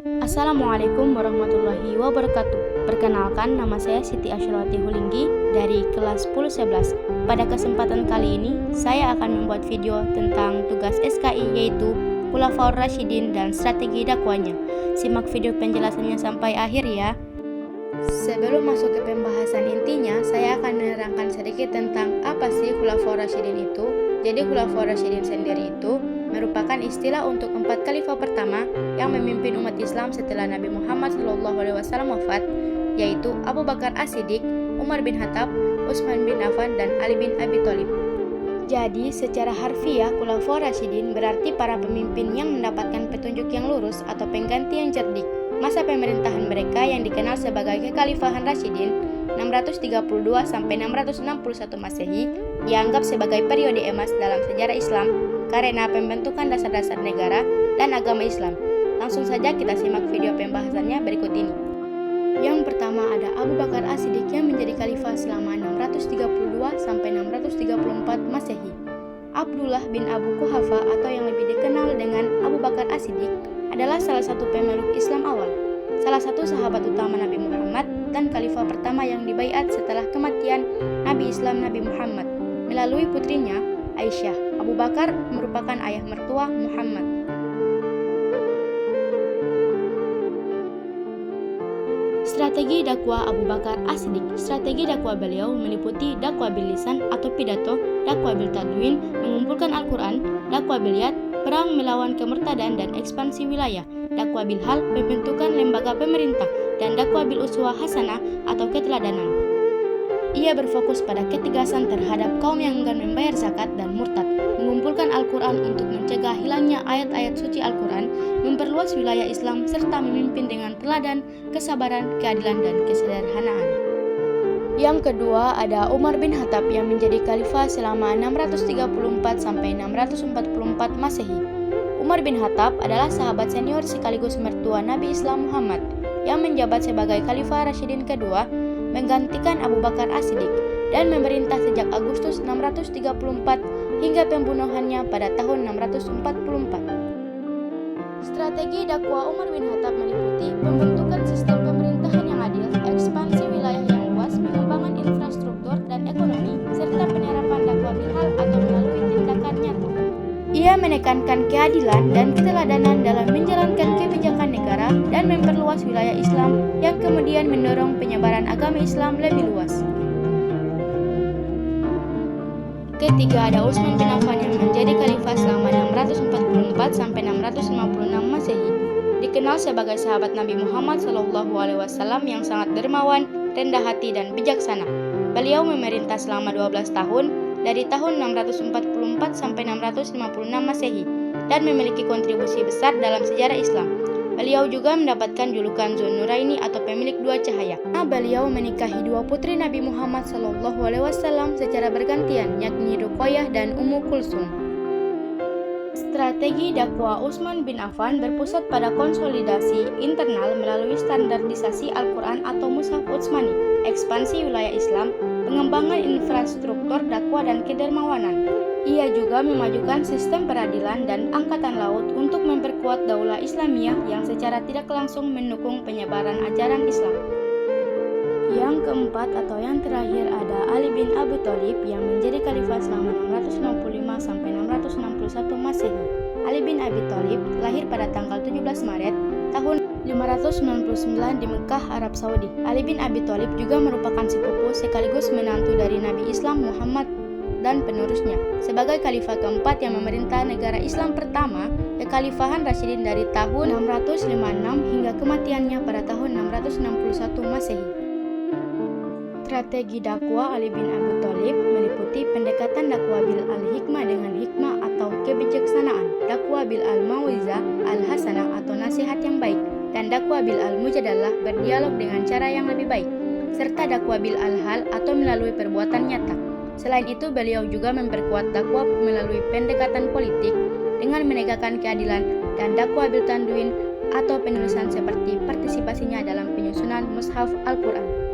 Assalamualaikum warahmatullahi wabarakatuh. Perkenalkan, nama saya Siti Asyrati Hulinggi dari kelas 10-11. Pada kesempatan kali ini, saya akan membuat video tentang tugas SKI yaitu Khulafaur Rasyidin dan strategi dakwahnya. Simak video penjelasannya sampai akhir ya. Sebelum masuk ke pembahasan intinya, saya akan menerangkan sedikit tentang apa sih Khulafaur Rasyidin itu. Jadi Khulafaur Rasyidin sendiri itu merupakan istilah untuk 4 khalifah pertama yang memimpin umat Islam setelah Nabi Muhammad SAW wafat, yaitu Abu Bakar As-Siddiq, Umar bin Khattab, Utsman bin Affan, dan Ali bin Abi Thalib. Jadi, secara harfiah, Khulafaur Rasyidin berarti para pemimpin yang mendapatkan petunjuk yang lurus atau pengganti yang cerdik. Masa pemerintahan mereka yang dikenal sebagai Kekhalifahan Rasyidin 632 sampai 661 Masehi dianggap sebagai periode emas dalam sejarah Islam karena pembentukan dasar-dasar negara dan agama Islam. Langsung saja kita simak video pembahasannya berikut ini. Yang pertama ada Abu Bakar As-Siddiq yang menjadi khalifah selama 632 sampai 634 Masehi. Abdullah bin Abu Quhafa atau yang lebih dikenal dengan Abu Bakar As-Siddiq adalah salah satu pemeluk Islam awal, salah satu sahabat utama Nabi Muhammad dan khalifah pertama yang dibaiat setelah kematian Nabi Islam Nabi Muhammad melalui putrinya Aisyah. Abu Bakar merupakan ayah mertua Muhammad. Strategi dakwah Abu Bakar As-Siddiq. Strategi dakwah beliau meliputi dakwah bil lisan atau pidato, dakwah bil tadwin, mengumpulkan Al-Quran, dakwah bil yad, perang melawan kemurtadan dan ekspansi wilayah, dakwah bil hal, pembentukan lembaga pemerintah, dan dakwah bil uswah hasanah atau keteladanan. Ia berfokus pada ketegasan terhadap kaum yang enggan membayar zakat dan murtad, mengumpulkan Al-Quran untuk mencegah hilangnya ayat-ayat suci Al-Quran, memperluas wilayah Islam, serta memimpin dengan teladan, kesabaran, keadilan, dan kesederhanaan. Yang kedua ada Umar bin Khattab yang menjadi khalifah selama 634 sampai 644 Masehi. Umar bin Khattab adalah sahabat senior sekaligus mertua Nabi Islam Muhammad yang menjabat sebagai khalifah Rasyidin kedua, menggantikan Abu Bakar As-Siddiq dan memerintah sejak Agustus 634 hingga pembunuhannya pada tahun 644. Strategi dakwah Umar bin Khattab meliputi pembentukan sistem pemerintahan yang adil, ekspansi wilayah yang luas, pengembangan infrastruktur dan ekonomi, serta penerapan dakwah bilhal atau melalui tindakan nyata. Ia menekankan keadilan dan keteladanan dalam menjalankan kebijakan negara dan memperluas wilayah Islam yang kemudian mendorong penyebaran agama Islam lebih luas. Ketiga ada Utsman bin Affan yang menjadi khalifah selama 644 sampai 656 Masehi. Dikenal sebagai sahabat Nabi Muhammad SAW yang sangat dermawan, rendah hati dan bijaksana. Beliau memerintah selama 12 tahun dari tahun 644 sampai 656 Masehi dan memiliki kontribusi besar dalam sejarah Islam. Beliau juga mendapatkan julukan Dzun Nuraini atau pemilik dua cahaya. Beliau menikahi dua putri Nabi Muhammad SAW secara bergantian, yakni Ruqayyah dan Ummu Kulsum. Strategi dakwah Utsman bin Affan berpusat pada konsolidasi internal melalui standarisasi Al-Quran atau Mushaf Utsmani, ekspansi wilayah Islam, pengembangan infrastruktur dakwah dan kedermawanan. Ia juga memajukan sistem peradilan dan angkatan laut untuk memperkuat daulah Islamiyah yang secara tidak langsung mendukung penyebaran ajaran Islam. Yang keempat atau yang terakhir ada Ali bin Abi Thalib yang menjadi khalifah selama 665 sampai 661 Masehi. Ali bin Abi Thalib lahir pada tanggal 17 Maret tahun 599 di Mekah, Arab Saudi. Ali bin Abi Thalib juga merupakan sepupu sekaligus menantu dari Nabi Islam Muhammad dan penerusnya. Sebagai khalifah keempat yang memerintah negara Islam pertama, Kekhalifahan Rasyidin dari tahun 656 hingga kematiannya pada tahun 661 Masehi. Strategi dakwah Ali bin Abi Thalib meliputi pendekatan dakwah bil al-hikmah dengan hikmah atau kebijaksanaan, dakwah bil al-mauizah al-hasanah atau nasihat yang baik, dan dakwah bil al-mujadalah berdialog dengan cara yang lebih baik, serta dakwah bil al-hal atau melalui perbuatan nyata. Selain itu, beliau juga memperkuat dakwah melalui pendekatan politik dengan menegakkan keadilan dan dakwah bil tadwin atau penulisan seperti partisipasinya dalam penyusunan Mushaf Al-Quran.